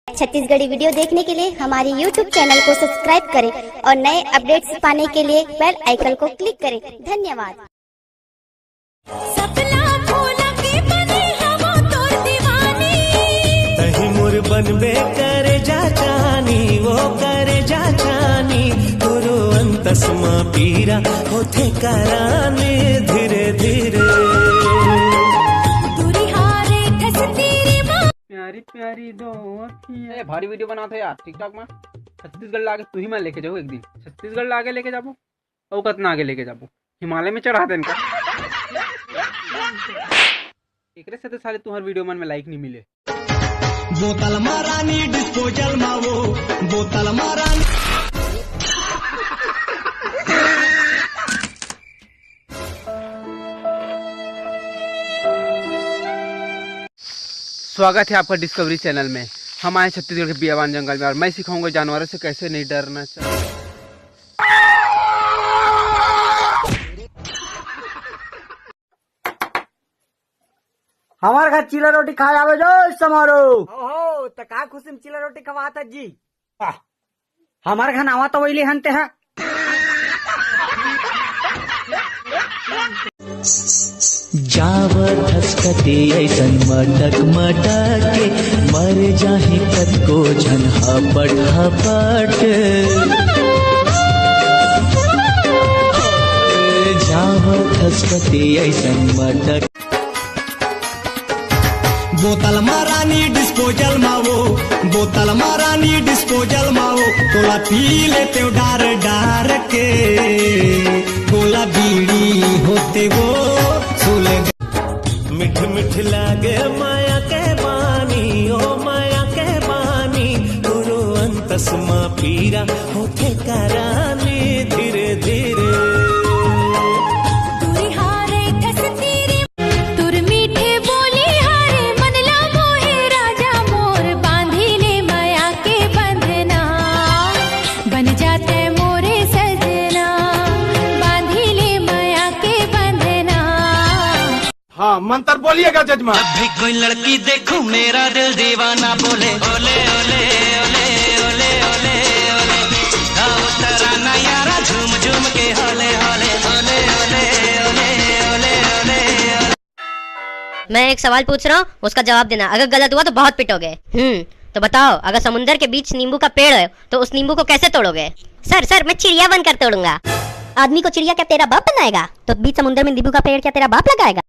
Chhattisgarhi video देखने के लिए हमारे YouTube चैनल को सब्सक्राइब करें और नए अपडेट्स पाने के लिए बेल आइकन को क्लिक करें। धन्यवाद। बनबे करे जा जानी वो करे जा जानी गुरु अंतस्मा पीरा होते कराने धीरे धीरे प्यारी प्यारी दो भारी वीडियो बनाते यार टिकटॉक में। छत्तीसगढ़ लाके तू ही मैं लेके जाऊँ एक दिन। छत्तीसगढ़ लाके लेके जाबो और कितना आगे लेके जाबो हिमालय में चढ़ा देन का। एकरे से तो साले तुम्हारे वीडियो में लाइक नहीं मिले। बोतल मारानी डिस्पोजल मावो बोतल मारानी। स्वागत है आपका डिस्कवरी चैनल में। हम आए छत्तीसगढ़ के बियाबान जंगल में और मैं सिखाऊंगा जानवरों से कैसे नहीं डरना चाहिए। हमारे घर चिला रोटी खाए आवे जो समारो। ओहो त का खुशी में चिला रोटी खवाता जी। हमारे घर आवा तो वही हनते हैं। जावत हसकते ऐसन मटक मटक के मर जाहे कद को झन हपट हपट। जावत हसकते ऐसन मटक। बोतल मारानी डिस्पोजल मावो बोतल मारानी डिस्पोजल मावो तोला पी लेते डार डार के गोला बीड़ी होते वो सुले। मिठ मिठ लागे माया के बानी ओ माया के बानी गुरु अंतस्मा पीरा होते करानी धीरे धीरे। हाँ मंत्र बोलिएगा जजमान। जब भी कोई लड़की देखूं मेरा दिल दीवाना बोले ओले ओले ओले ओले ओले ओले। तराना यारा झूम झूम के होले होले ओले ओले ओले ओले ओले। मैं एक सवाल पूछ रहा हूँ, उसका जवाब देना। अगर गलत हुआ तो बहुत पिटोगे। तो बताओ, अगर समुंदर के बीच नींबू का पेड़ है तो उस नींबू को कैसे तोड़ोगे? सर मैं चिड़िया बनकर तोड़ूंगा। आदमी को चिड़िया क्या तेरा बाप बनाएगा? तो बीच समुंदर में नींबू का पेड़ क्या तेरा बाप लगाएगा?